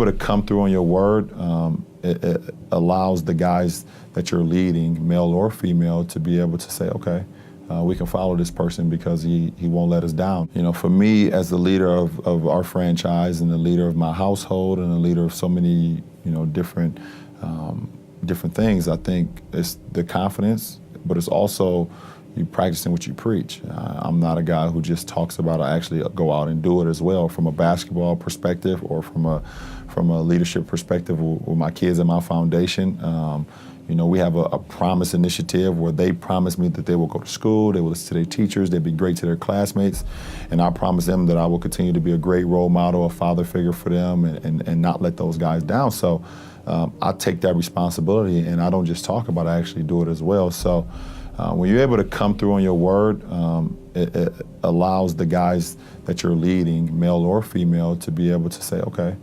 To come through on your word, it allows the guys that you're leading, male or female, to be able to say, okay, we can follow this person because he won't let us down. You know, for me, as the leader of our franchise and the leader of my household and the leader of so many, you know, different things, I think it's the confidence, but it's also you practicing what you preach. I'm not a guy who just talks about it. I actually go out and do it as well, from a basketball perspective or from a leadership perspective with my kids and my foundation. You know, we have a promise initiative where they promise me that they will go to school, they will listen to their teachers, they'll be great to their classmates, and I promise them that I will continue to be a great role model, a father figure for them, and not let those guys down. So I take that responsibility, and I don't just talk about it, I actually do it as well. So when you're able to come through on your word, it allows the guys that you're leading, male or female, to be able to say, okay,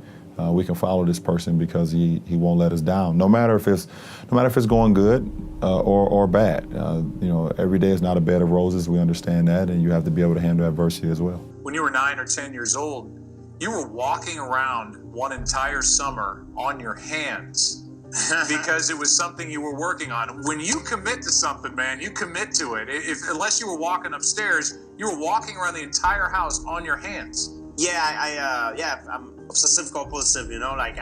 we can follow this person because he won't let us down. No matter if it's going good or bad. You know, every day is not a bed of roses. We understand that, and you have to be able to handle adversity as well. When you were 9 or 10 years old, you were walking around one entire summer on your hands because it was something you were working on. When you commit to something, man, you commit to it. Unless you were walking upstairs, you were walking around the entire house on your hands. Yeah, I'm obsessive compulsive, you know, like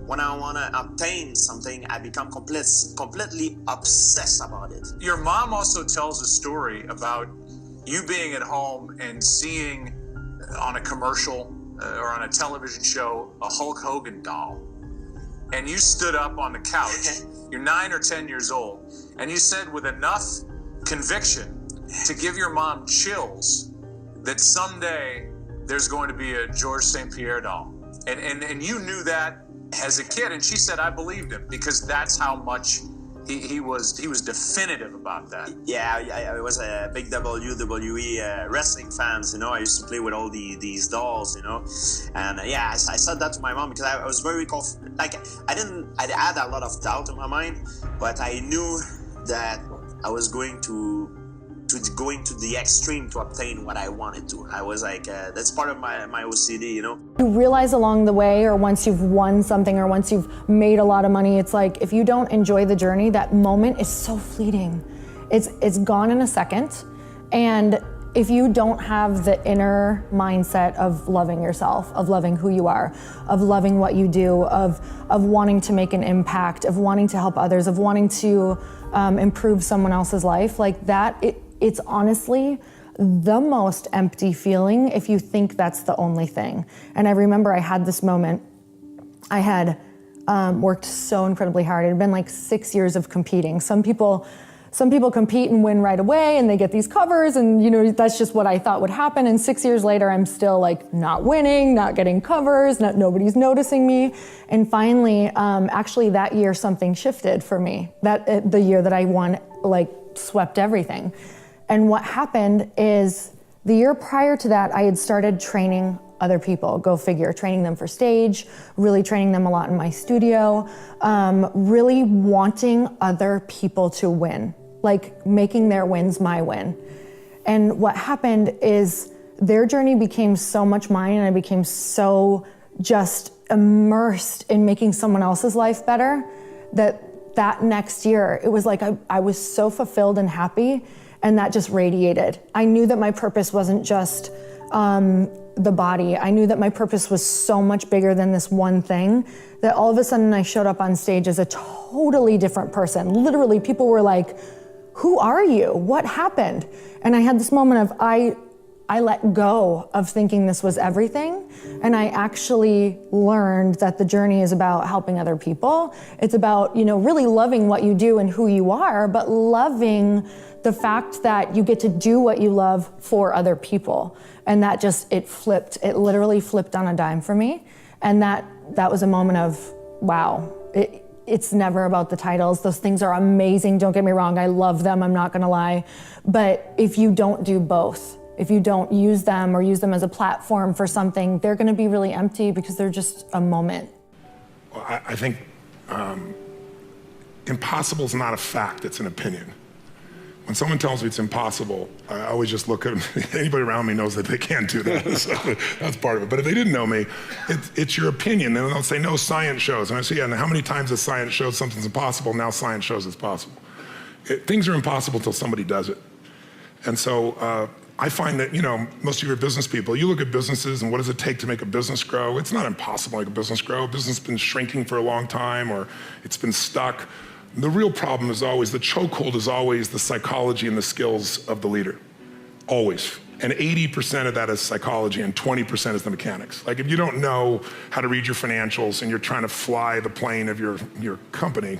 when I want to obtain something, I become completely obsessed about it. Your mom also tells a story about you being at home and seeing on a commercial or on a television show a Hulk Hogan doll. And you stood up on the couch, you're 9 or 10 years old, and you said with enough conviction to give your mom chills that someday there's going to be a George St. Pierre doll. And you knew that as a kid, and she said, I believed him, because that's how much he was definitive about that. Yeah, I was a big WWE wrestling fan, you know. I used to play with all these dolls, you know. And yeah, I said that to my mom because I was very like I had a lot of doubt in my mind, but I knew that I was going to the extreme to obtain what I wanted to. I was like, that's part of my OCD, you know? You realize along the way, or once you've won something, or once you've made a lot of money, it's like, if you don't enjoy the journey, that moment is so fleeting. It's gone in a second. And if you don't have the inner mindset of loving yourself, of loving who you are, of loving what you do, of wanting to make an impact, of wanting to help others, of wanting to improve someone else's life, like that, it's honestly the most empty feeling if you think that's the only thing. And I remember I had this moment. I had worked so incredibly hard. It had been like 6 years of competing. Some people compete and win right away and they get these covers, and you know, that's just what I thought would happen. And 6 years later, I'm still like not winning, not getting covers, nobody's noticing me. And finally, actually that year, something shifted for me. The year that I won, like swept everything. And what happened is the year prior to that, I had started training other people, go figure, training them for stage, really training them a lot in my studio, really wanting other people to win, like making their wins my win. And what happened is their journey became so much mine, and I became so just immersed in making someone else's life better that next year, it was like I was so fulfilled and happy. And that just radiated. I knew that my purpose wasn't just the body. I knew that my purpose was so much bigger than this one thing, that all of a sudden I showed up on stage as a totally different person. Literally, people were like, who are you? What happened? And I had this moment of, I let go of thinking this was everything, and I actually learned that the journey is about helping other people. It's about, you know, really loving what you do and who you are, but loving the fact that you get to do what you love for other people. And that just, it literally flipped on a dime for me. And that was a moment of, wow, it's never about the titles. Those things are amazing, don't get me wrong, I love them, I'm not gonna lie. But if you don't do both, if you don't use them or use them as a platform for something, they're gonna be really empty because they're just a moment. Well, I think impossible is not a fact, it's an opinion. When someone tells me it's impossible, I always just look at them. Anybody around me knows that they can't do that. So that's part of it. But if they didn't know me, it's your opinion. And they'll say, no, science shows. And I say, yeah, and how many times has science showed something's impossible? Now science shows it's possible. Things are impossible until somebody does it. And so I find that, most of your business people, you look at businesses and what does it take to make a business grow? It's not impossible to make a business grow. A business has been shrinking for a long time, or it's been stuck. The real problem is always, the chokehold is always the psychology and the skills of the leader, always. And 80% of that is psychology and 20% is the mechanics. Like if you don't know how to read your financials and you're trying to fly the plane of your company,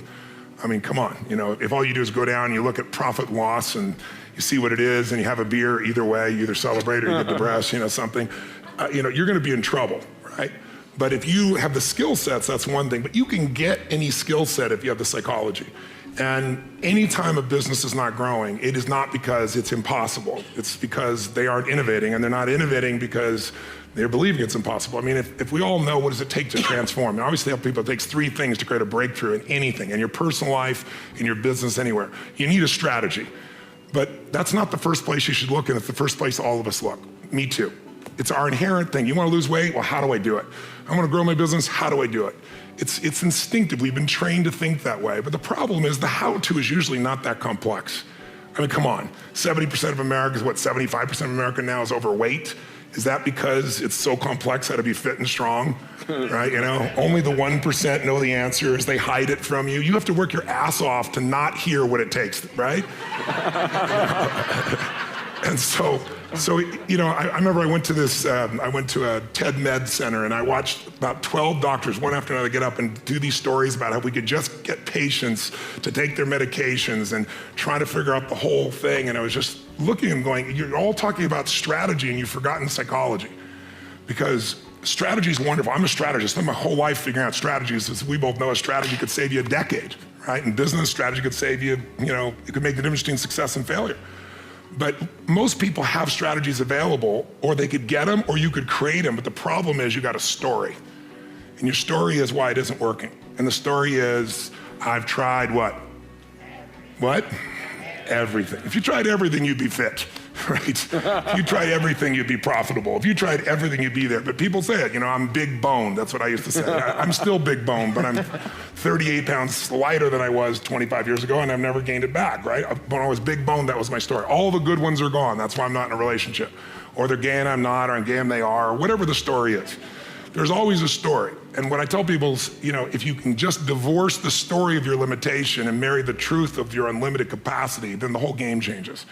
I mean, come on. If all you do is go down and you look at profit and loss and you see what it is and you have a beer, either way, you either celebrate or you get depressed, something, you're gonna be in trouble, right? But if you have the skill sets, that's one thing. But you can get any skill set if you have the psychology. And anytime a business is not growing, it is not because it's impossible. It's because they aren't innovating, and they're not innovating because they're believing it's impossible. I mean, if we all know what does it take to transform, and obviously help people, it takes 3 things to create a breakthrough in anything, in your personal life, in your business, anywhere. You need a strategy. But that's not the first place you should look, and it's the first place all of us look. Me too. It's our inherent thing. You want to lose weight? Well, how do I do it? I want to grow my business? How do I do it? It's instinctive. We've been trained to think that way. But the problem is the how-to is usually not that complex. I mean, come on. 70% of Americans, 75% of America now is overweight? Is that because it's so complex how to be fit and strong, right? Only the 1% know the answers. They hide it from you. You have to work your ass off to not hear what it takes, right? And so I remember I went to a TED Med Center and I watched about 12 doctors, one after another, get up and do these stories about how we could just get patients to take their medications and try to figure out the whole thing. And I was just looking and going, you're all talking about strategy and you've forgotten psychology. Because strategy is wonderful. I'm a strategist. I spent my whole life figuring out strategies. As we both know, a strategy could save you a decade, right? In business, strategy could save you, it could make the difference between success and failure. But most people have strategies available, or they could get them, or you could create them. But the problem is you got a story. And your story is why it isn't working. And the story is, I've tried what? What? Everything. If you tried everything, you'd be fit, right? If you tried everything, you'd be profitable. If you tried everything, you'd be there. But people say it, I'm big boned. That's what I used to say. I'm still big boned, but I'm 38 pounds lighter than I was 25 years ago, and I've never gained it back, right? When I was big boned, that was my story. All the good ones are gone. That's why I'm not in a relationship. Or they're gay and I'm not, or I'm gay and they are, or whatever the story is. There's always a story. And what I tell people is, if you can just divorce the story of your limitation and marry the truth of your unlimited capacity, then the whole game changes.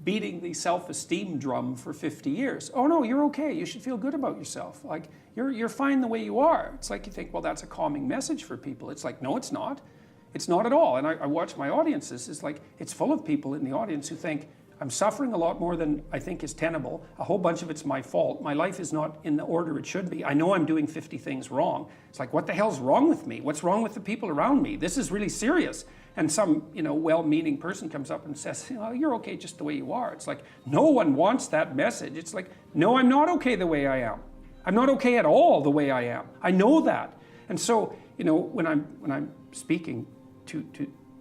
Beating the self-esteem drum for 50 years. Oh no, you're okay. You should feel good about yourself. Like, you're fine the way you are. It's like you think, well, that's a calming message for people. It's like, no, it's not. It's not at all. And I watch my audiences. It's like, it's full of people in the audience who think, I'm suffering a lot more than I think is tenable. A whole bunch of it's my fault. My life is not in the order it should be. I know I'm doing 50 things wrong. It's like, what the hell's wrong with me? What's wrong with the people around me? This is really serious. And some, well-meaning person comes up and says, you're okay just the way you are. It's like, no one wants that message. It's like, no, I'm not okay the way I am. I'm not okay at all the way I am. I know that. And so, when I'm speaking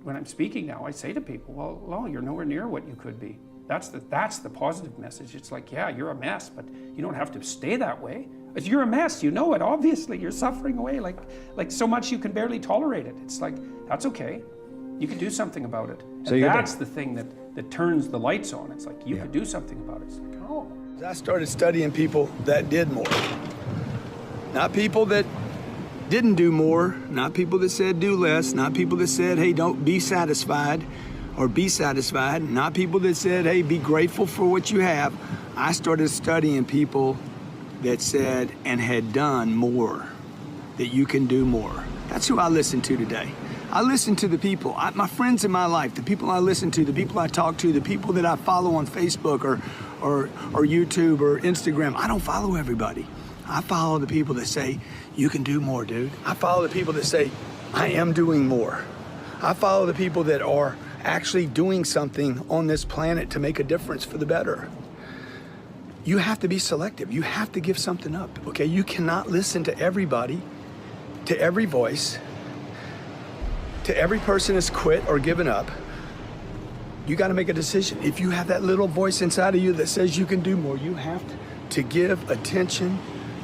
when I'm speaking now, I say to people, well, you're nowhere near what you could be. That's the positive message. It's like, yeah, you're a mess, but you don't have to stay that way. If you're a mess, you know it, obviously. You're suffering away like so much you can barely tolerate it. It's like, that's okay. You can do something about it. And that's the thing that turns the lights on. It's like, you could do something about it. It's like, oh. I started studying people that did more. Not people that didn't do more, not people that said do less, not people that said, hey, don't be satisfied or be satisfied, not people that said, hey, be grateful for what you have. I started studying people that said and had done more, that you can do more. That's who I listen to today. I listen to the people, my friends in my life, the people I listen to, the people I talk to, the people that I follow on Facebook or YouTube or Instagram. I don't follow everybody. I follow the people that say, you can do more, dude. I follow the people that say, I am doing more. I follow the people that are actually doing something on this planet to make a difference for the better. You have to be selective. You have to give something up, okay? You cannot listen to everybody, to every voice, to every person that's quit or given up. you got to make a decision. If you have that little voice inside of you that says you can do more, you have to give attention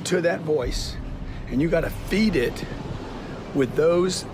to that voice, and you got to feed it with those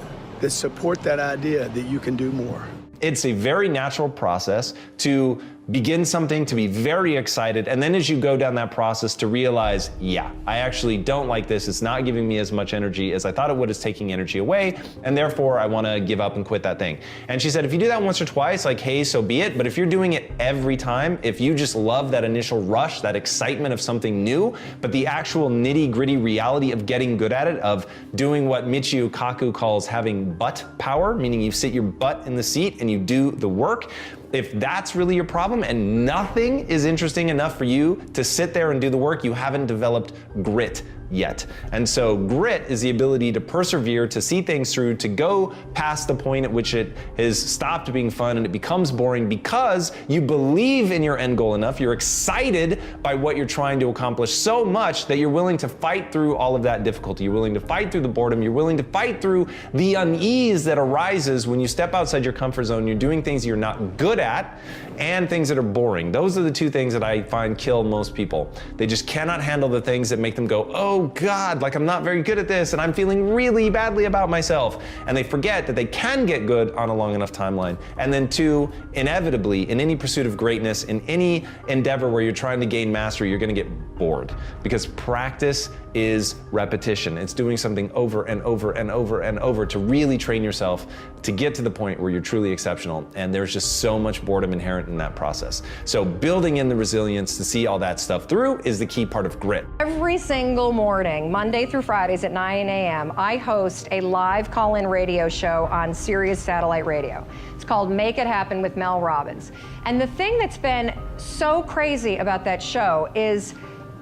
that support that idea that you can do more. It's a very natural process to begin something, to be very excited, and then as you go down that process to realize, yeah, I actually don't like this, it's not giving me as much energy as I thought it would, it's taking energy away, and therefore I wanna give up and quit that thing. And she said, if you do that once or twice, like, hey, so be it, but if you're doing it every time, if you just love that initial rush, that excitement of something new, but the actual nitty-gritty reality of getting good at it, of doing what Michio Kaku calls having butt power, meaning you sit your butt in the seat and you do the work, if that's really your problem and nothing is interesting enough for you to sit there and do the work, you haven't developed grit yet. And so grit is the ability to persevere, to see things through, to go past the point at which it has stopped being fun and it becomes boring because you believe in your end goal enough, you're excited by what you're trying to accomplish so much that you're willing to fight through all of that difficulty. You're willing to fight through the boredom, you're willing to fight through the unease that arises when you step outside your comfort zone, you're doing things you're not good at, and things that are boring. Those are the two things that I find kill most people. They just cannot handle the things that make them go, oh God, like I'm not very good at this and I'm feeling really badly about myself. And they forget that they can get good on a long enough timeline. And then two, inevitably, in any pursuit of greatness, in any endeavor where you're trying to gain mastery, you're gonna get bored. Because practice is repetition. It's doing something over and over and over and over to really train yourself to get to the point where you're truly exceptional. And there's just so much boredom inherent in that process. So building in the resilience to see all that stuff through is the key part of grit. Every single morning, Monday through Fridays at 9 a.m., I host a live call-in radio show on Sirius Satellite Radio. It's called Make It Happen with Mel Robbins. And the thing that's been so crazy about that show is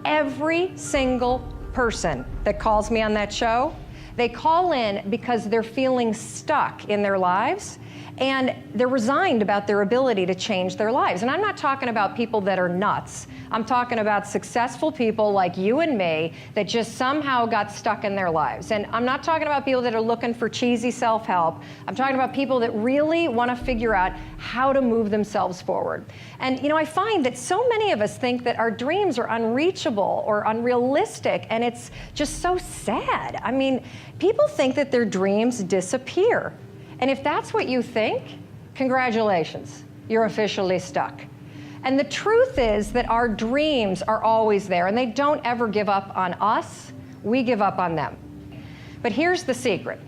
every single person that calls me on that show, they call in because they're feeling stuck in their lives and they're resigned about their ability to change their lives. And I'm not talking about people that are nuts. I'm talking about successful people like you and me that just somehow got stuck in their lives. And I'm not talking about people that are looking for cheesy self-help. I'm talking about people that really want to figure out how to move themselves forward. And you know, I find that so many of us think that our dreams are unreachable or unrealistic, and it's just so sad. I mean, people think that their dreams disappear. And if that's what you think, congratulations, you're officially stuck. And the truth is that our dreams are always there, and they don't ever give up on us, we give up on them. But here's the secret.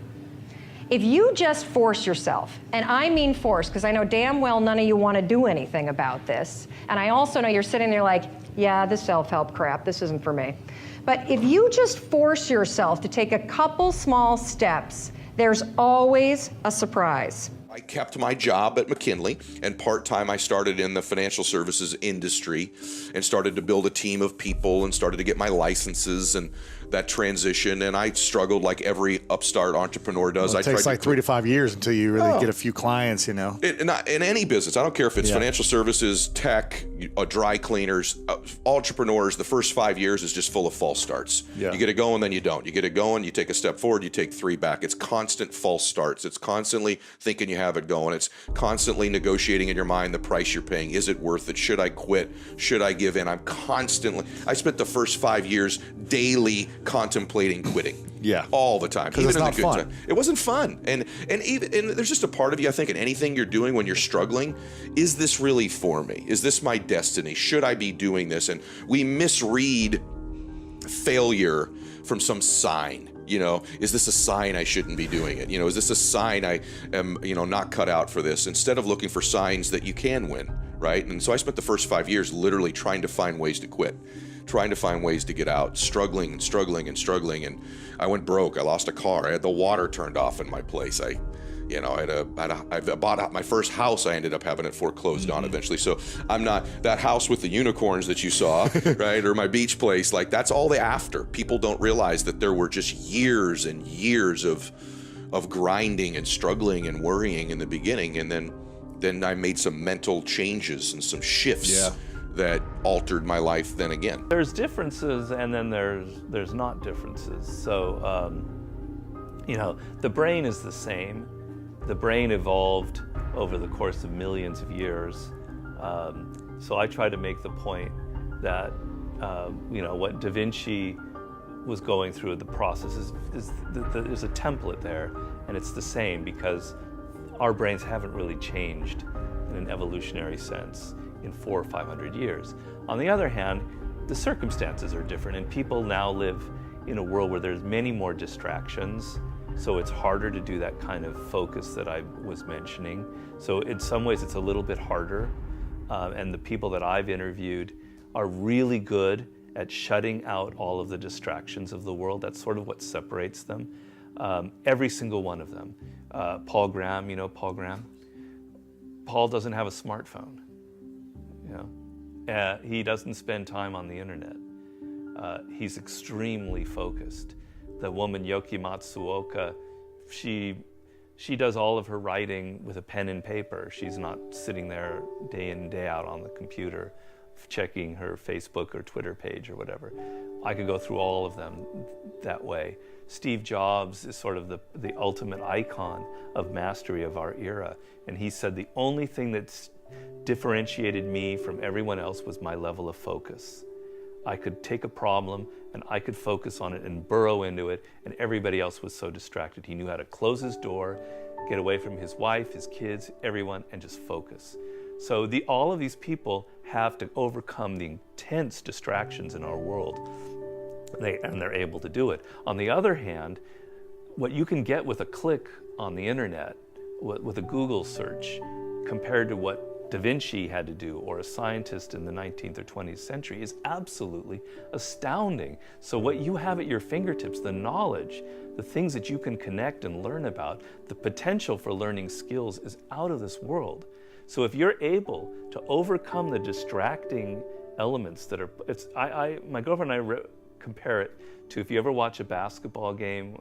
If you just force yourself, and I mean force, because I know damn well none of you want to do anything about this, and I also know you're sitting there like, yeah, this self-help crap, this isn't for me. But if you just force yourself to take a couple small steps, there's always a surprise. I kept my job at McKinley, and part-time I started in the financial services industry and started to build a team of people and started to get my licenses and that transition, and I struggled like every upstart entrepreneur does. Well, it takes like 3 to 5 years until you really get a few clients, you know. In any business, I don't care if it's financial services, tech, dry cleaners, entrepreneurs, the first 5 years is just full of false starts. You get it going, then you don't. You get it going, you take a step forward, you take 3 back. It's constant false starts. It's constantly thinking you have it going. It's constantly negotiating in your mind the price you're paying. Is it worth it? Should I quit? Should I give in? I spent the first 5 years daily contemplating quitting. All the time. Even in the good time. It wasn't fun. And there's just a part of you, I think, in anything you're doing when you're struggling, is this really for me? Is this my destiny? Should I be doing this? And we misread failure from some sign. You know, is this a sign I shouldn't be doing it? You know, is this a sign I am, you know, not cut out for this? Instead of looking for signs that you can win, right? And so I spent the first 5 years literally trying to find ways to quit, trying to find ways to get out, struggling and struggling and struggling. And I went broke. I lost a car. I had the water turned off in my place. I bought my first house. I ended up having it foreclosed on eventually. So I'm not that house with the unicorns that you saw, right? Or my beach place. Like, that's all the after. People don't realize that there were just years and years of grinding and struggling and worrying in the beginning. And then I made some mental changes and some shifts that altered my life then again. There's differences, and then there's not differences. So, you know, the brain is the same. The brain evolved over the course of millions of years. So I try to make the point that what Da Vinci was going through the process there's a template there, and it's the same because our brains haven't really changed in an evolutionary sense in 400 or 500 years. On the other hand, the circumstances are different, and people now live in a world where there's many more distractions, so it's harder to do that kind of focus that I was mentioning. So in some ways it's a little bit harder, and the people that I've interviewed are really good at shutting out all of the distractions of the world. That's sort of what separates them. Every single one of them. Paul Graham, you know Paul Graham? Paul doesn't have a smartphone. He doesn't spend time on the internet. He's extremely focused. The woman Yoki Matsuoka, she does all of her writing with a pen and paper. She's not sitting there day in and day out on the computer checking her Facebook or Twitter page or whatever. I could go through all of them that way. Steve Jobs is sort of the ultimate icon of mastery of our era. And he said the only thing that's differentiated me from everyone else was my level of focus. I could take a problem and I could focus on it and burrow into it, and everybody else was so distracted. He knew how to close his door, get away from his wife, his kids, everyone, and just focus. So all of these people have to overcome the intense distractions in our world, and they're able to do it. On the other hand, what you can get with a click on the internet, with a Google search, compared to what Da Vinci had to do, or a scientist in the 19th or 20th century, is absolutely astounding. So what you have at your fingertips, the knowledge, the things that you can connect and learn about, the potential for learning skills is out of this world. So if you're able to overcome the distracting elements that are, my girlfriend and I compare it to if you ever watch a basketball game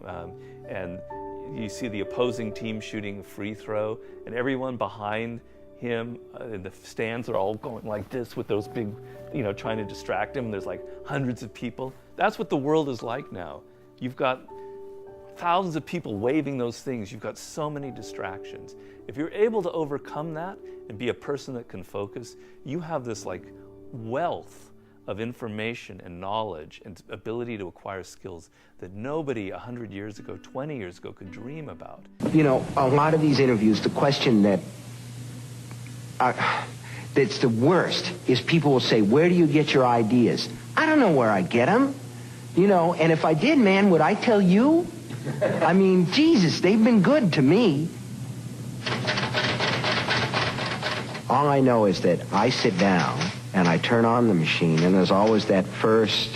and you see the opposing team shooting a free throw, and everyone behind him in the stands are all going like this with those big, trying to distract him. There's like hundreds of people. That's what the world is like now. You've got thousands of people waving those things. You've got so many distractions. If you're able to overcome that and be a person that can focus, you have this like wealth of information and knowledge and ability to acquire skills that nobody 100 years ago, 20 years ago could dream about. A lot of these interviews, the question that's the worst is people will say, where do you get your ideas? I don't know where I get them. And if I did, man, would I tell you? I mean, Jesus, they've been good to me. All I know is that I sit down and I turn on the machine, and there's always that first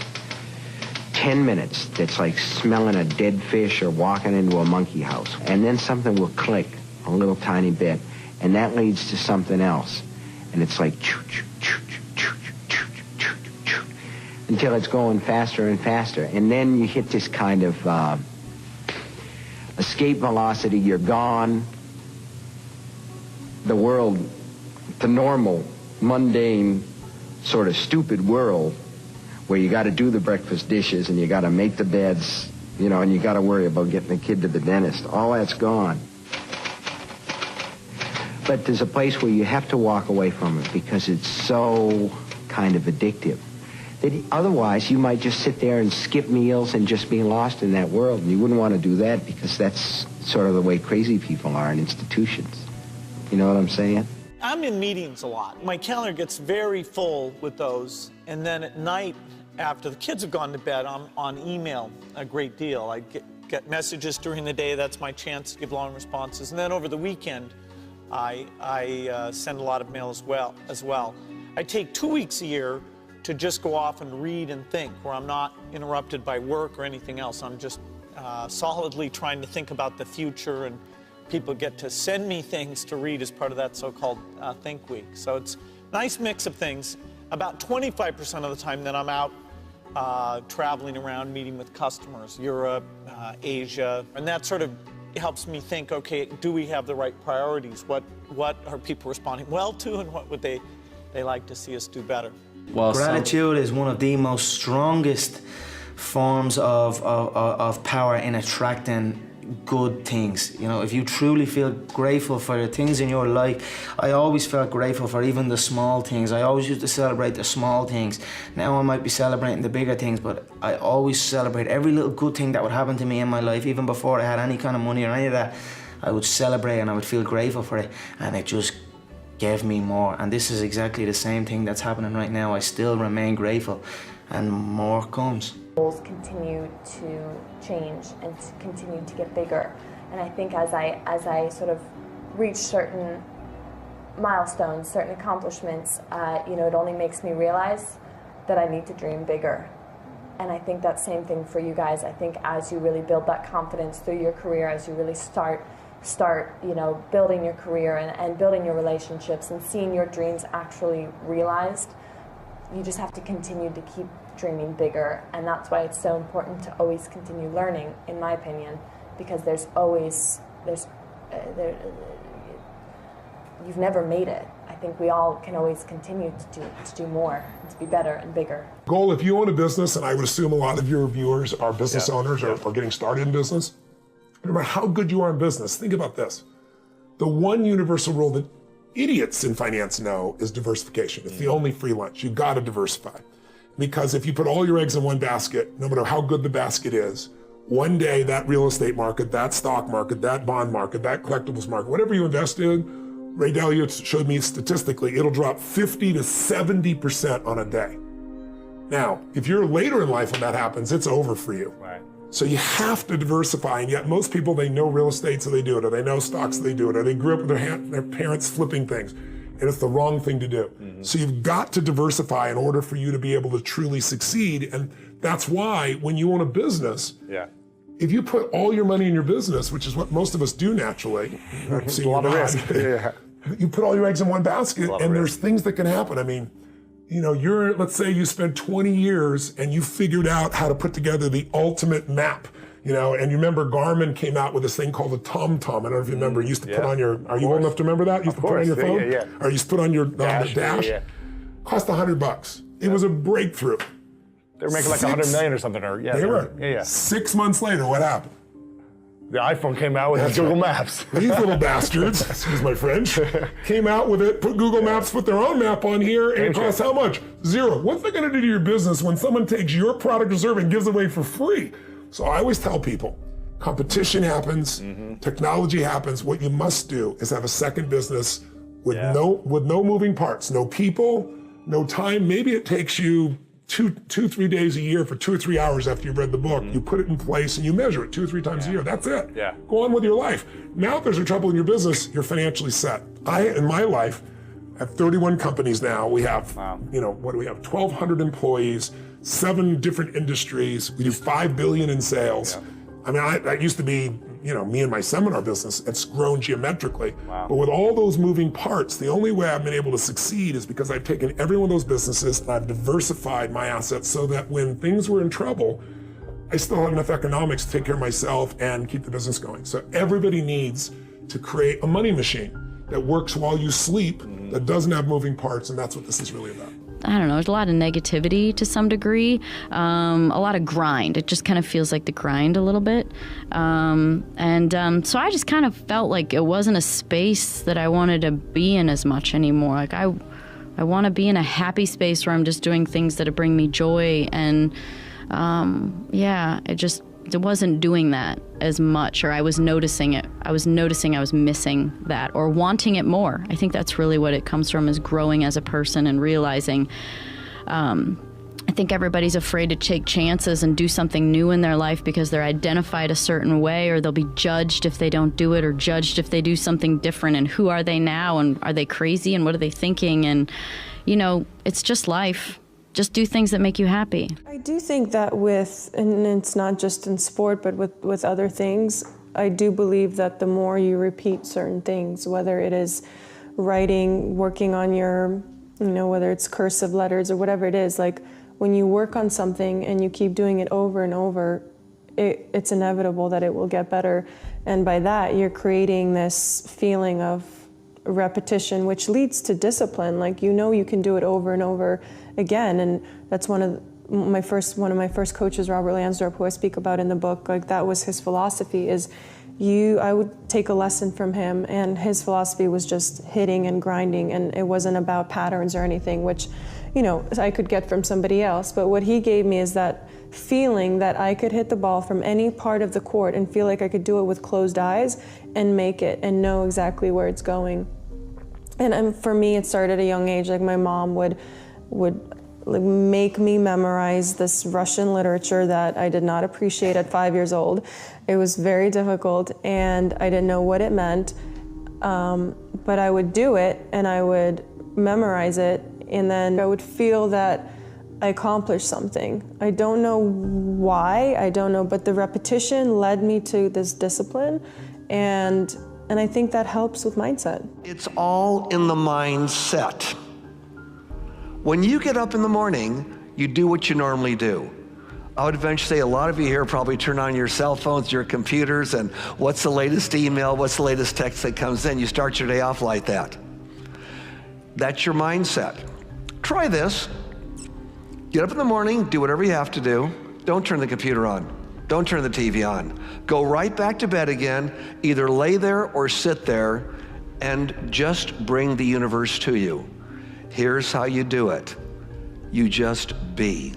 10 minutes that's like smelling a dead fish or walking into a monkey house. And then something will click a little tiny bit, and that leads to something else. And it's like choo, choo, choo, choo, choo, choo, choo, until it's going faster and faster. And then you hit this kind of escape velocity. You're gone. The world, the normal, mundane, sort of stupid world where you got to do the breakfast dishes and you got to make the beds, and you got to worry about getting the kid to the dentist. All that's gone. But there's a place where you have to walk away from it because it's so kind of addictive. That otherwise, you might just sit there and skip meals and just be lost in that world. And you wouldn't want to do that because that's sort of the way crazy people are in institutions. You know what I'm saying? I'm in meetings a lot. My calendar gets very full with those. And then at night, after the kids have gone to bed, I'm on email a great deal. I get messages during the day. That's my chance to give long responses. And then over the weekend, I send a lot of mail as well. I take 2 weeks a year to just go off and read and think, where I'm not interrupted by work or anything else. I'm just solidly trying to think about the future, and people get to send me things to read as part of that so-called Think Week. So it's a nice mix of things. About 25% of the time that I'm out traveling around, meeting with customers, Europe, Asia, and that sort of helps me think, okay, do we have the right priorities? What are people responding well to, and what would they like to see us do better? Well, gratitude is one of the most strongest forms of power in attracting good things. You know, if you truly feel grateful for the things in your life, I always felt grateful for even the small things. I always used to celebrate the small things. Now I might be celebrating the bigger things, but I always celebrate every little good thing that would happen to me in my life, even before I had any kind of money or any of that. I would celebrate and I would feel grateful for it, and it just gave me more. And this is exactly the same thing that's happening right now. I still remain grateful, and more comes. Goals continue to change and to continue to get bigger, and I think as I sort of reach certain milestones, certain accomplishments, you know, it only makes me realize that I need to dream bigger. And I think that same thing for you guys. I think as you really build that confidence through your career, as you really start, you know, building your career and building your relationships and seeing your dreams actually realized, you just have to continue to keep dreaming bigger. And that's why it's so important to always continue learning, in my opinion, because you've never made it. I think we all can always continue to do more, and to be better and bigger. Goal, if you own a business, and I would assume a lot of your viewers are business owners or getting started in business, no matter how good you are in business, think about this. The one universal rule that idiots in finance know is diversification. It's the only free lunch. You gotta diversify. Because if you put all your eggs in one basket, no matter how good the basket is, one day that real estate market, that stock market, that bond market, that collectibles market, whatever you invest in, Ray Dalio showed me statistically, it'll drop 50 to 70% on a day. Now, if you're later in life when that happens, it's over for you. Right. So you have to diversify, and yet most people, they know real estate, so they do it, or they know stocks, so they do it, or they grew up with their parents flipping things, and it's the wrong thing to do. So you've got to diversify in order for you to be able to truly succeed, and that's why when you own a business, if you put all your money in your business, which is what most of us do naturally, It's a lot of risk. You put all your eggs in one basket, and there's things that can happen. I mean, you know, let's say you spent 20 years and you figured out how to put together the ultimate map, you know, and you remember Garmin came out with this thing called the TomTom. I don't know if you remember, you used to put on your, are you old enough to remember that? You used to put on your phone? Or you used to put on your dash? Cost $100. It was a breakthrough. They were making like 100 million or something, or They were. 6 months later, what happened? The iPhone came out with Google Maps. These little bastards, excuse my French, came out with it, put Google Maps, put their own map on here, and it costs how much? $0. What's that gonna do to your business when someone takes your product or service and gives it away for free? So I always tell people, competition happens, technology happens. What you must do is have a second business with no moving parts, no people, no time. Maybe it takes you 3 days a year for 2 or 3 hours after you've read the book. You put it in place and you measure it 2 or 3 times a year. That's it. Go on with your life. Now, if there's a trouble in your business, you're financially set. In my life, have 31 companies now. We have, you know, what do we have? 1,200 employees, 7 different industries. We do $5 billion in sales. I mean, that used to be, you know, me and my seminar business. It's grown geometrically. But with all those moving parts, the only way I've been able to succeed is because I've taken every one of those businesses and I've diversified my assets so that when things were in trouble, I still had enough economics to take care of myself and keep the business going. So everybody needs to create a money machine that works while you sleep, that doesn't have moving parts, and that's what this is really about. I don't know, there's a lot of negativity to some degree, a lot of grind. It just kind of feels like the grind a little bit. So I just kind of felt like it wasn't a space that I wanted to be in as much anymore. Like I want to be in a happy space where I'm just doing things that bring me joy. And it wasn't doing that as much, or I was noticing it. I was noticing I was missing that or wanting it more. I think that's really what it comes from, is growing as a person and realizing, I think everybody's afraid to take chances and do something new in their life because they're identified a certain way, or they'll be judged if they don't do it, or judged if they do something different. And who are they now? And are they crazy? And what are they thinking? And, you know, it's just life. Just do things that make you happy. I do think that and it's not just in sport, but with other things, I do believe that the more you repeat certain things, whether it is writing, working on your, you know, whether it's cursive letters or whatever it is, like when you work on something and you keep doing it over and over, it's inevitable that it will get better. And by that, you're creating this feeling of repetition, which leads to discipline. Like, you know, you can do it over and over again. And that's one of my first coaches, Robert Lansdorp, who I speak about in the book. Like, that was his philosophy, is I would take a lesson from him, and his philosophy was just hitting and grinding, and it wasn't about patterns or anything, which, you know, I could get from somebody else. But what he gave me is that feeling that I could hit the ball from any part of the court and feel like I could do it with closed eyes and make it and know exactly where it's going. And for me, it started at a young age. Like, my mom would like make me memorize this Russian literature that I did not appreciate at 5 years old. It was very difficult, and I didn't know what it meant, but I would do it, and I would memorize it, and then I would feel that I accomplished something. I don't know why, I don't know, but the repetition led me to this discipline, and I think that helps with mindset. It's all in the mindset. When you get up in the morning, you do what you normally do. I would eventually say a lot of you here probably turn on your cell phones, your computers, and what's the latest email, what's the latest text that comes in. You start your day off like that. That's your mindset. Try this. Get up in the morning, do whatever you have to do. Don't turn the computer on. Don't turn the TV on. Go right back to bed again. Either lay there or sit there and just bring the universe to you. Here's how you do it. You just be.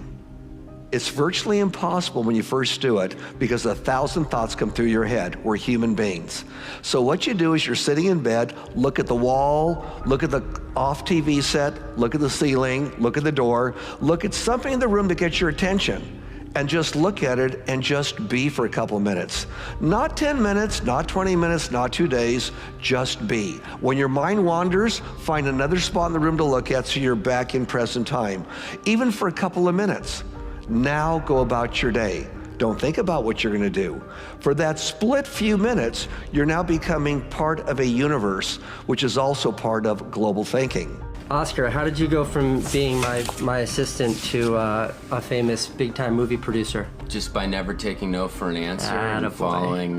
It's virtually impossible when you first do it because 1,000 thoughts come through your head. We're human beings. So what you do is you're sitting in bed, look at the wall, look at the off TV set, look at the ceiling, look at the door, look at something in the room that gets your attention, and just look at it and just be for a couple of minutes. Not 10 minutes, not 20 minutes, not 2 days, just be. When your mind wanders, find another spot in the room to look at so you're back in present time, even for a couple of minutes. Now go about your day. Don't think about what you're gonna do. For that split few minutes, you're now becoming part of a universe, which is also part of global thinking. Oscar, how did you go from being my assistant to a famous big-time movie producer? Just by never taking no for an answer and following,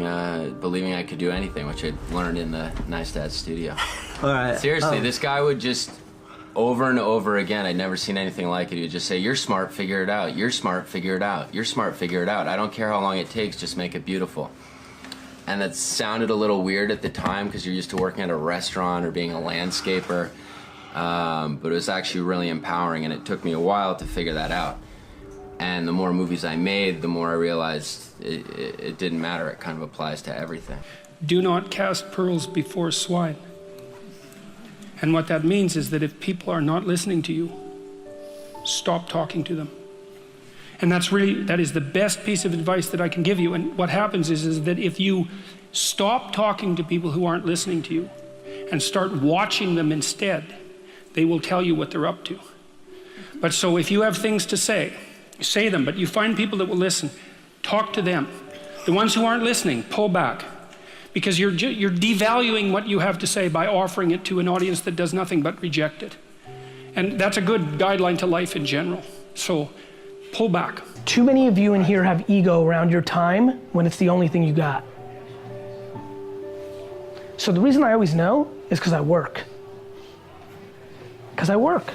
believing I could do anything, which I learned in the Nice Dad studio. All right. Seriously, this guy would just, over and over again, I'd never seen anything like it. He would just say, "You're smart, figure it out. You're smart, figure it out. You're smart, figure it out. I don't care how long it takes, just make it beautiful." And that sounded a little weird at the time because you're used to working at a restaurant or being a landscaper. But it was actually really empowering, and it took me a while to figure that out. And the more movies I made, the more I realized it didn't matter. It kind of applies to everything. Do not cast pearls before swine. And what that means is that if people are not listening to you, stop talking to them. And that is the best piece of advice that I can give you. And what happens is that if you stop talking to people who aren't listening to you and start watching them instead, they will tell you what they're up to. But so if you have things to say them, but you find people that will listen, talk to them. The ones who aren't listening, pull back. Because you're devaluing what you have to say by offering it to an audience that does nothing but reject it. And that's a good guideline to life in general. So pull back. Too many of you in here have ego around your time when it's the only thing you got. So the reason I always know is because I work. Because I work.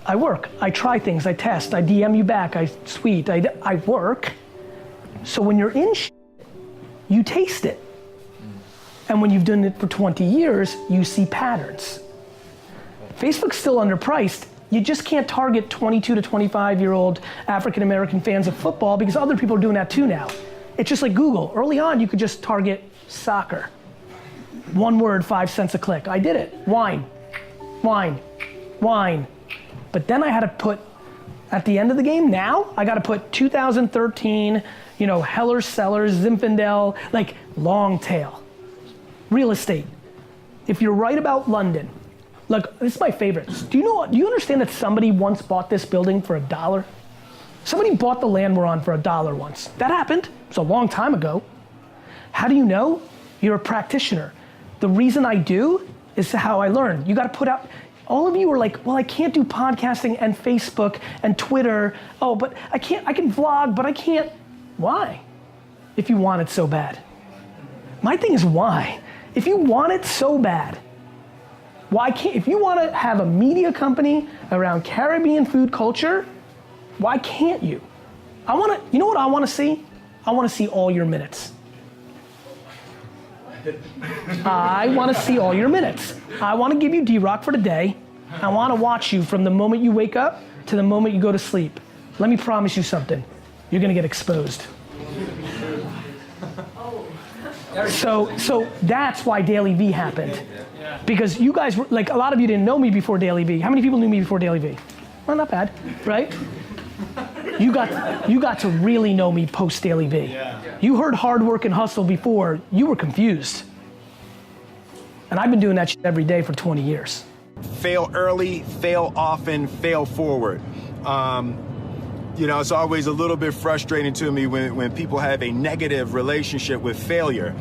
I try things, I test, I DM you back, I tweet, I work. So when you're in shit, you taste it. And when you've done it for 20 years, you see patterns. Facebook's still underpriced. You just can't target 22 to 25-year-old African-American fans of football because other people are doing that too now. It's just like Google. Early on, you could just target soccer. One word, 5 cents a click. I did it. Wine. But then I had to put, at the end of the game, now I got to put 2013, Heller Sellers, Zinfandel, like long tail. Real estate. If you're right about London, look, this is my favorite. Do you understand that somebody once bought this building for $1? Somebody bought the land we're on for $1 once. That happened. It's a long time ago. How do you know? You're a practitioner. The reason I do is how I learn. You got to put out, all of you are like, well, I can't do podcasting and Facebook and Twitter. Oh, but I can vlog, but I can't. Why? If you want it so bad. My thing is why? If you want it so bad, why can't, if you want to have a media company around Caribbean food culture, why can't you? You know what I want to see? I want to see all your minutes. I want to see all your minutes. I want to give you D-Rock for today. I want to watch you from the moment you wake up to the moment you go to sleep. Let me promise you something. You're going to get exposed. So that's why Daily V happened. Because you guys, like a lot of you didn't know me before Daily V. How many people knew me before Daily V? Well, not bad, right? You got to really know me post Daily V. You heard hard work and hustle before, you were confused. And I've been doing that shit every day for 20 years. Fail early, fail often, fail forward. You know, it's always a little bit frustrating to me when people have a negative relationship with failure.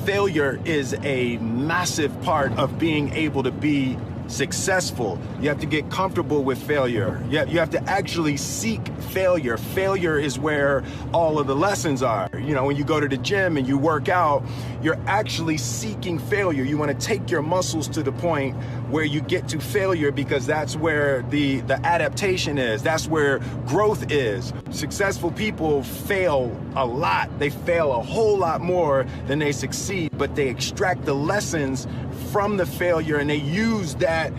Failure is a massive part of being able to be successful. You have to get comfortable with failure. You have to actually seek failure. Failure is where all of the lessons are. You know, when you go to the gym and you work out, you're actually seeking failure. You want to take your muscles to the point where you get to failure, because that's where the adaptation is. That's where growth is. Successful people fail a lot. They fail a whole lot more than they succeed, but they extract the lessons from the failure and they use that,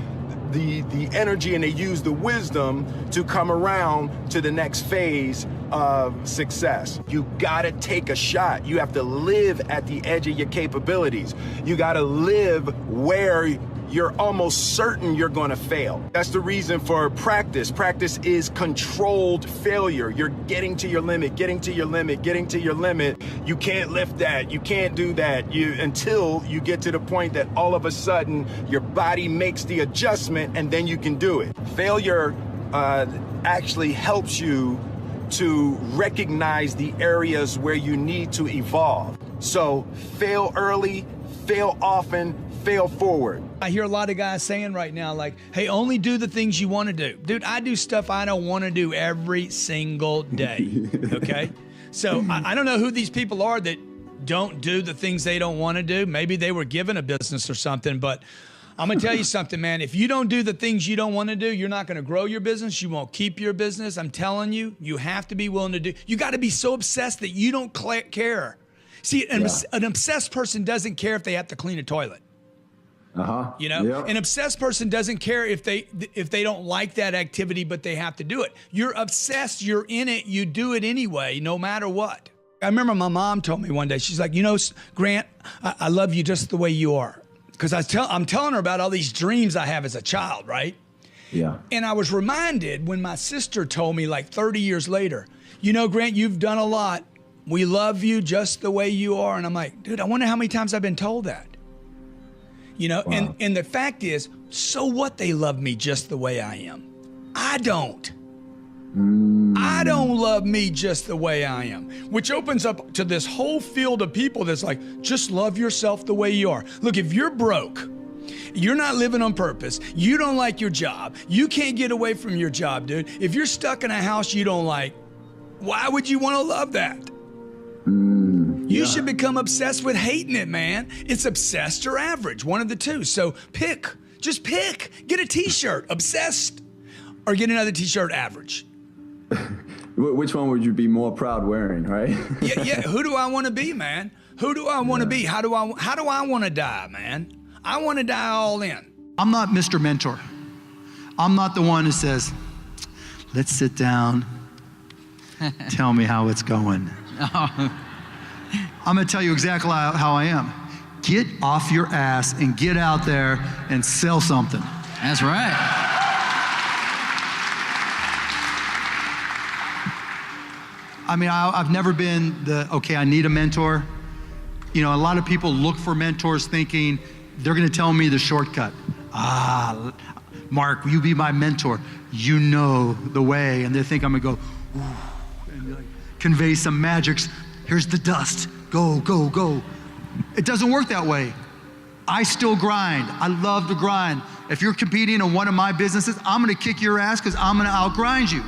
the energy, and they use the wisdom to come around to the next phase of success. You gotta take a shot. You have to live at the edge of your capabilities. You gotta live where you're almost certain you're gonna fail. That's the reason for practice. Practice is controlled failure. You're getting to your limit, getting to your limit, getting to your limit. You can't lift that, you can't do that, until you get to the point that all of a sudden your body makes the adjustment and then you can do it. Failure actually helps you to recognize the areas where you need to evolve. So fail early, fail often, fail forward. I hear a lot of guys saying right now, like, hey, only do the things you want to do. Dude, I do stuff I don't want to do every single day, okay? So I don't know who these people are that don't do the things they don't want to do. Maybe they were given a business or something, but I'm going to tell you something, man. If you don't do the things you don't want to do, you're not going to grow your business. You won't keep your business. I'm telling you, you have to be willing to do. You got to be so obsessed that you don't care. See, an obsessed person doesn't care if they have to clean a toilet. You know, yep. An obsessed person doesn't care if they don't like that activity, but they have to do it. You're obsessed, you're in it, you do it anyway, no matter what. I remember my mom told me one day, she's like, you know, Grant, I love you just the way you are. Because I'm telling her about all these dreams I have as a child, right? Yeah. And I was reminded when my sister told me like 30 years later, you know, Grant, you've done a lot. We love you just the way you are. And I'm like, dude, I wonder how many times I've been told that. You know, wow. and the fact is, so what they love me just the way I am? I don't. I don't love me just the way I am, which opens up to this whole field of people that's like, just love yourself the way you are. Look, if you're broke, you're not living on purpose, you don't like your job, you can't get away from your job, dude. If you're stuck in a house you don't like, why would you want to love that? You should become obsessed with hating it, man. It's obsessed or average, one of the two. So just pick. Get a t-shirt, obsessed, or get another t-shirt, average. Which one would you be more proud wearing, right? Yeah. Who do I want to be, man? Who do I want to be? How do I want to die, man? I want to die all in. I'm not Mr. Mentor. I'm not the one who says, let's sit down, tell me how it's going. I'm gonna tell you exactly how I am. Get off your ass and get out there and sell something. That's right. I mean, I've never been okay, I need a mentor. You know, a lot of people look for mentors thinking they're gonna tell me the shortcut. Mark, will you be my mentor? You know the way. And they think I'm gonna go, ooh, and like, convey some magics. Here's the dust, go, go, go. It doesn't work that way. I still grind, I love to grind. If you're competing in one of my businesses, I'm gonna kick your ass because I'm gonna outgrind you,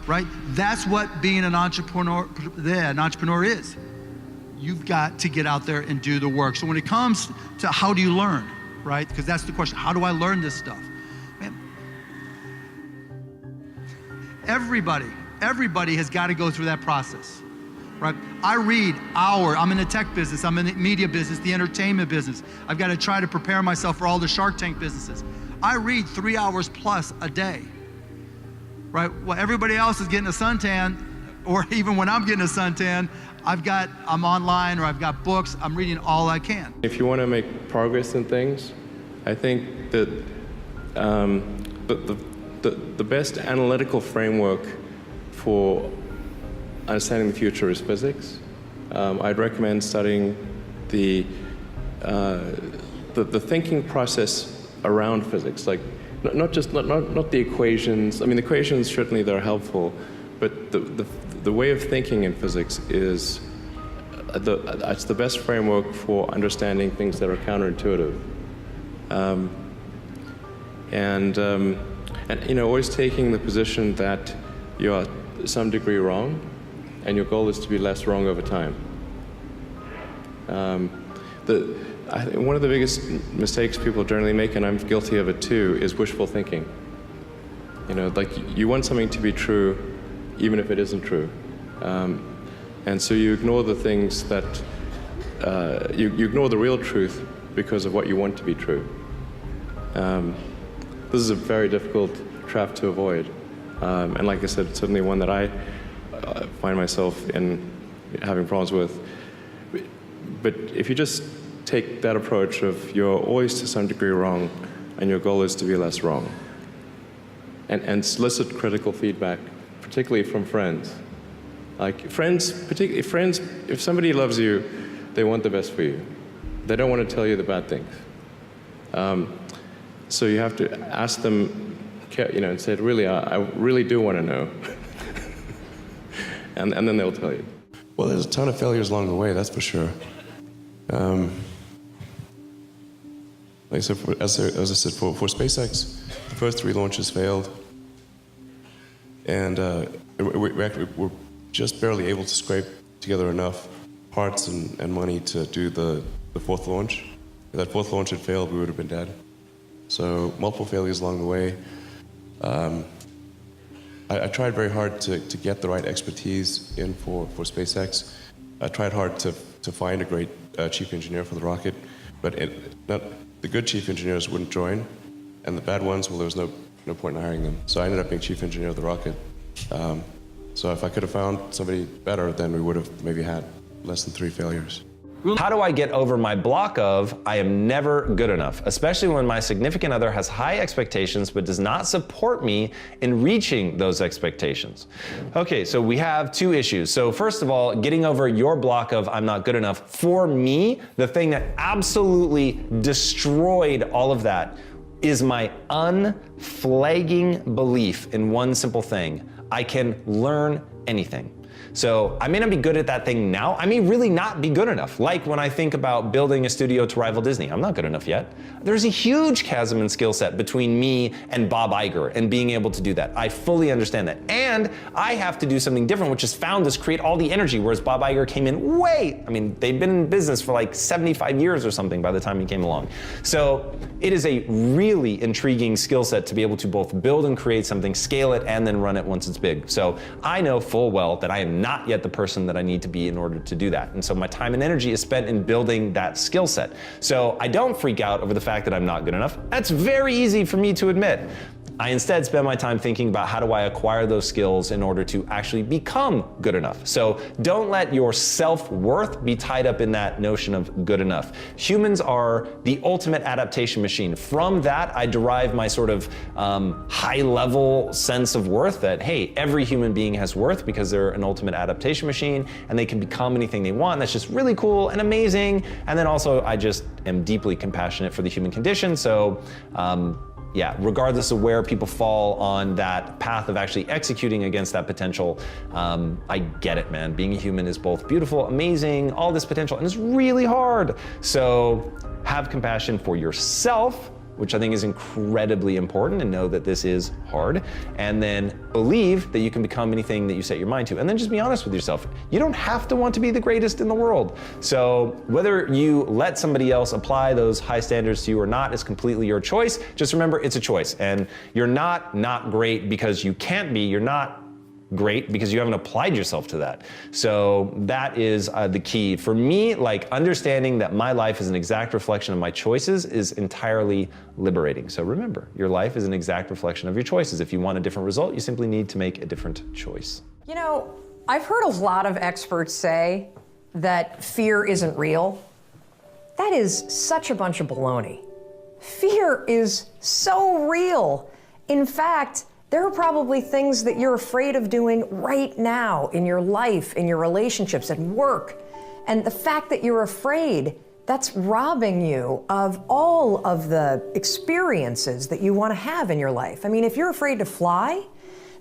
right? That's what being an entrepreneur is. You've got to get out there and do the work. So when it comes to how do you learn, right? Because that's the question, how do I learn this stuff? Man, everybody has got to go through that process. right? I read I'm in the tech business, I'm in the media business, the entertainment business. I've got to try to prepare myself for all the Shark Tank businesses. I read 3 hours plus a day, right? Well, everybody else is getting a suntan, or even when I'm getting a suntan, I'm online or I've got books, I'm reading all I can. If you want to make progress in things, I think that the best analytical framework for understanding the future is physics. I'd recommend studying the thinking process around physics, like not the equations. I mean, the equations certainly they're helpful, but the way of thinking in physics is it's the best framework for understanding things that are counterintuitive. And you know, always taking the position that you are to some degree wrong, and your goal is to be less wrong over time. I think one of the biggest mistakes people generally make, and I'm guilty of it too, is wishful thinking. You know, like you want something to be true, even if it isn't true. And so you ignore the things that, you ignore the real truth because of what you want to be true. This is a very difficult trap to avoid. And like I said, it's certainly one that I find myself in having problems with. But if you just take that approach of you're always to some degree wrong, and your goal is to be less wrong, and solicit critical feedback, particularly from friends. Like particularly friends, if somebody loves you, they want the best for you. They don't want to tell you the bad things. So you have to ask them, you know, and say, really, I really do want to know. and then they'll tell you. Well, there's a ton of failures along the way, that's for sure. Like I said, as I said, for SpaceX, the first 3 launches failed. And we're just barely able to scrape together enough parts and money to do the 4th launch. If that 4th launch had failed, we would have been dead. So multiple failures along the way. I tried very hard to get the right expertise in for SpaceX. I tried hard to find a great chief engineer for the rocket, but the good chief engineers wouldn't join, and the bad ones, well, there was no point in hiring them. So I ended up being chief engineer of the rocket. So if I could have found somebody better, then we would have maybe had less than 3 failures. How do I get over my block of I am never good enough, especially when my significant other has high expectations but does not support me in reaching those expectations? Okay, so we have 2 issues. So first of all, getting over your block of I'm not good enough. For me, the thing that absolutely destroyed all of that is my unflagging belief in one simple thing. I can learn anything. So I may not be good at that thing now. I may really not be good enough. Like when I think about building a studio to rival Disney, I'm not good enough yet. There's a huge chasm in skill set between me and Bob Iger and being able to do that. I fully understand that. And I have to do something different, which is founders create all the energy, whereas Bob Iger came in they've been in business for like 75 years or something by the time he came along. So it is a really intriguing skill set to be able to both build and create something, scale it, and then run it once it's big. So I know full well that I am not yet the person that I need to be in order to do that. And so my time and energy is spent in building that skill set. So I don't freak out over the fact that I'm not good enough. That's very easy for me to admit. I instead spend my time thinking about how do I acquire those skills in order to actually become good enough. So don't let your self-worth be tied up in that notion of good enough. Humans are the ultimate adaptation machine. From that, I derive my sort of high-level sense of worth that, hey, every human being has worth because they're an ultimate adaptation machine and they can become anything they want. That's just really cool and amazing. And then also, I just am deeply compassionate for the human condition. So, yeah, regardless of where people fall on that path of actually executing against that potential, I get it, man. Being a human is both beautiful, amazing, all this potential, and it's really hard. So have compassion for yourself, which I think is incredibly important, and know that this is hard. And then believe that you can become anything that you set your mind to. And then just be honest with yourself. You don't have to want to be the greatest in the world. So whether you let somebody else apply those high standards to you or not is completely your choice. Just remember, it's a choice. And you're not great because you can't be. You're not great because you haven't applied yourself to that. So that is the key. For me, like understanding that my life is an exact reflection of my choices is entirely liberating. So remember, your life is an exact reflection of your choices. If you want a different result, you simply need to make a different choice. You know, I've heard a lot of experts say that fear isn't real. That is such a bunch of baloney. Fear is so real. In fact, there are probably things that you're afraid of doing right now in your life, in your relationships, at work. And the fact that you're afraid, that's robbing you of all of the experiences that you want to have in your life. I mean, if you're afraid to fly,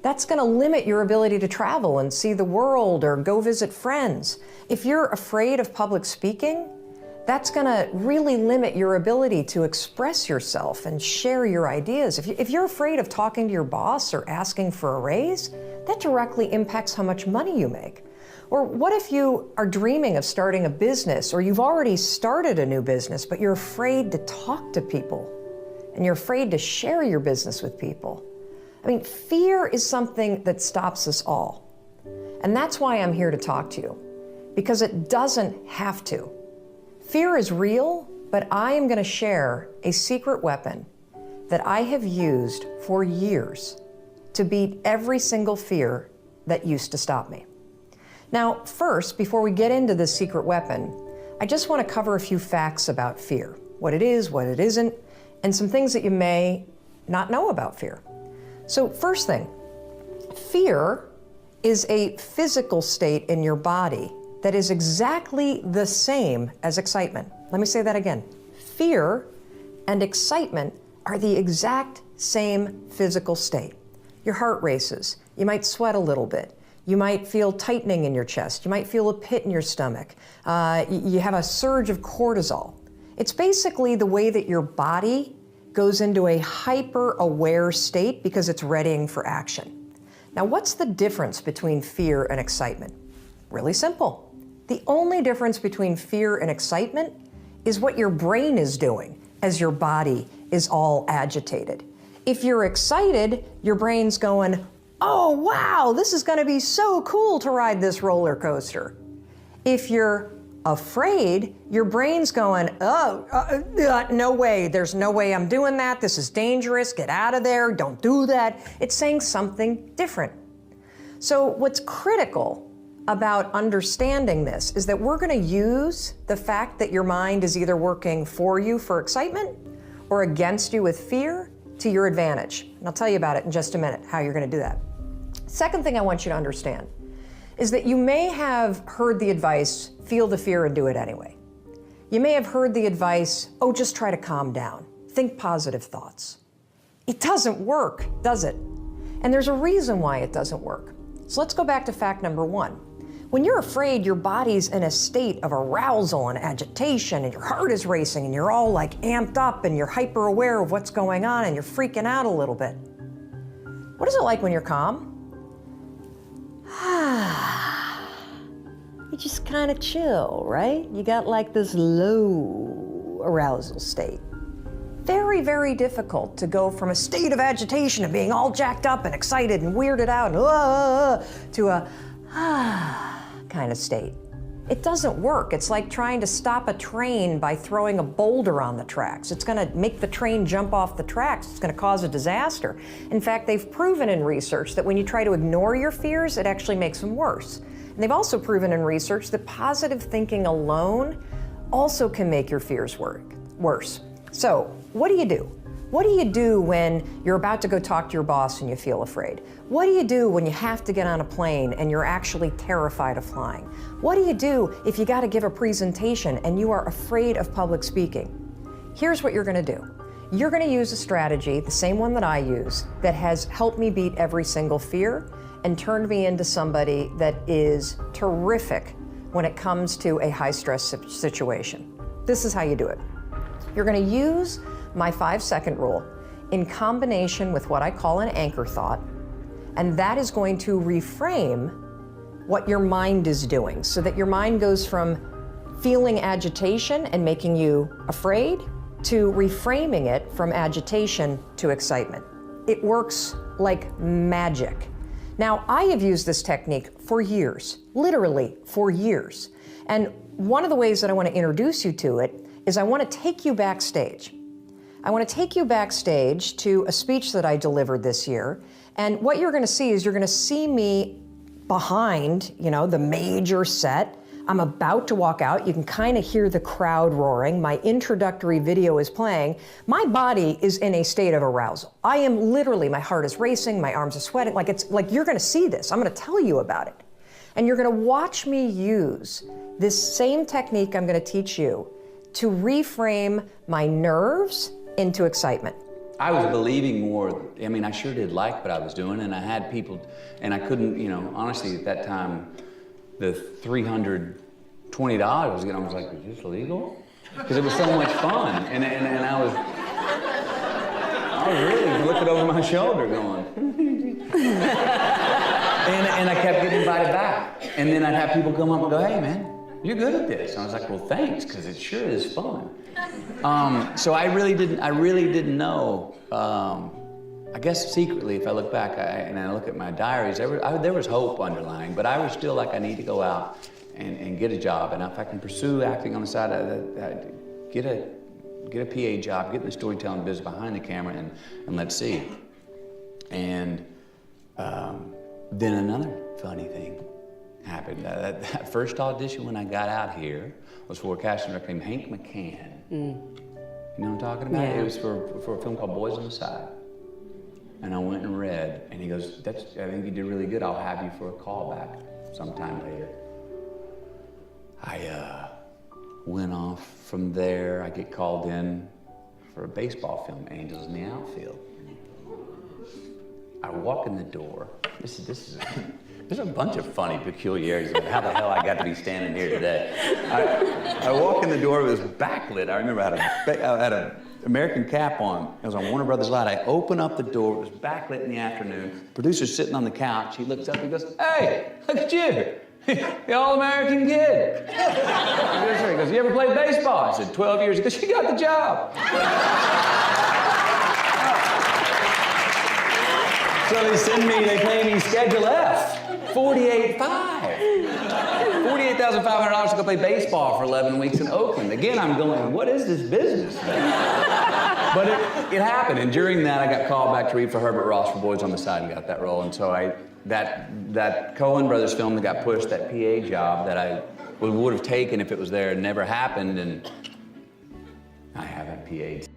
that's going to limit your ability to travel and see the world or go visit friends. If you're afraid of public speaking, that's going to really limit your ability to express yourself and share your ideas. If you're afraid of talking to your boss or asking for a raise, that directly impacts how much money you make. Or what if you are dreaming of starting a business, or you've already started a new business, but you're afraid to talk to people and you're afraid to share your business with people? I mean, fear is something that stops us all. And that's why I'm here to talk to you, because it doesn't have to. Fear is real, but I am going to share a secret weapon that I have used for years to beat every single fear that used to stop me. Now, first, before we get into this secret weapon, I just want to cover a few facts about fear, what it is, what it isn't, and some things that you may not know about fear. So first thing, fear is a physical state in your body that is exactly the same as excitement. Let me say that again. Fear and excitement are the exact same physical state. Your heart races. You might sweat a little bit. You might feel tightening in your chest. You might feel a pit in your stomach. You have a surge of cortisol. It's basically the way that your body goes into a hyper-aware state because it's readying for action. Now, what's the difference between fear and excitement? Really simple. The only difference between fear and excitement is what your brain is doing as your body is all agitated. If you're excited, your brain's going, oh, wow, this is going to be so cool to ride this roller coaster. If you're afraid, your brain's going, no way, there's no way I'm doing that. This is dangerous. Get out of there. Don't do that. It's saying something different. So what's critical about understanding this is that we're going to use the fact that your mind is either working for you for excitement or against you with fear to your advantage. And I'll tell you about it in just a minute, how you're going to do that. Second thing I want you to understand is that you may have heard the advice, feel the fear and do it anyway. You may have heard the advice, oh, just try to calm down. Think positive thoughts. It doesn't work, does it? And there's a reason why it doesn't work. So let's go back to fact number one. When you're afraid, your body's in a state of arousal and agitation, and your heart is racing, and you're all like amped up, and you're hyper aware of what's going on, and you're freaking out a little bit. What is it like when you're calm? You just kind of chill, right? You got like this low arousal state. Very, very difficult to go from a state of agitation and being all jacked up and excited and weirded out and to a kind of state. It doesn't work. It's like trying to stop a train by throwing a boulder on the tracks. It's going to make the train jump off the tracks. It's going to cause a disaster. In fact, they've proven in research that when you try to ignore your fears, it actually makes them worse. And they've also proven in research that positive thinking alone also can make your fears worse. So, what do you do? What do you do when you're about to go talk to your boss and you feel afraid? What do you do when you have to get on a plane and you're actually terrified of flying? What do you do if you got to give a presentation and you are afraid of public speaking? Here's what you're going to do. You're going to use a strategy, the same one that I use, that has helped me beat every single fear and turned me into somebody that is terrific when it comes to a high-stress situation. This is how you do it. You're going to use my 5-second rule in combination with what I call an anchor thought, and that is going to reframe what your mind is doing so that your mind goes from feeling agitation and making you afraid to reframing it from agitation to excitement. It works like magic. Now, I have used this technique for years, literally for years. And one of the ways that I want to introduce you to it is I want to take you backstage. I want to take you backstage to a speech that I delivered this year. And what you're going to see is you're going to see me behind, the major set. I'm about to walk out. You can kind of hear the crowd roaring. My introductory video is playing. My body is in a state of arousal. I am literally, my heart is racing, my arms are sweating. Like you're going to see this. I'm going to tell you about it. And you're going to watch me use this same technique I'm going to teach you to reframe my nerves into excitement. I was believing more. I mean, I sure did like what I was doing, and I had people, and I couldn't, honestly, at that time, the $320 I was getting, I was like, is this legal? Because it was so much fun, and I was really looking over my shoulder going, and I kept getting invited back, and then I'd have people come up and go, hey man, you're good at this. And I was like, well, thanks, because it sure is fun. So I really didn't know. I guess secretly, if I look back and I look at my diaries, there was hope underlying, but I was still like, I need to go out and get a job. And if I can pursue acting on the side, get a PA job, get in the storytelling business behind the camera, and let's see. And then another funny thing happened. That first audition when I got out here was for a casting director named Hank McCann. You know what I'm talking about? Yeah. It was for a film called Boys on the Side. And I went and read, and he goes, I think you did really good. I'll have you for a callback sometime later. I went off from there. I get called in for a baseball film, Angels in the Outfield. I walk in the door. There's a bunch of funny peculiarities about how the hell I got to be standing here today. I walk in the door, it was backlit. I remember I had an American cap on. It was on Warner Brothers Light. I open up the door, it was backlit in the afternoon. Producer's sitting on the couch. He looks up and goes, hey, look at you. The all-American kid. He goes, you ever played baseball? I said, 12 years. He goes, you got the job. So they pay me Schedule F, $48,500 to go play baseball for 11 weeks in Oakland. Again, I'm going, what is this business? But it happened, and during that, I got called back to read for Herbert Ross for Boys on the Side and got that role. And so that Coen Brothers film that got pushed, that PA job that I would have taken if it was there, never happened, and I haven't PA'd.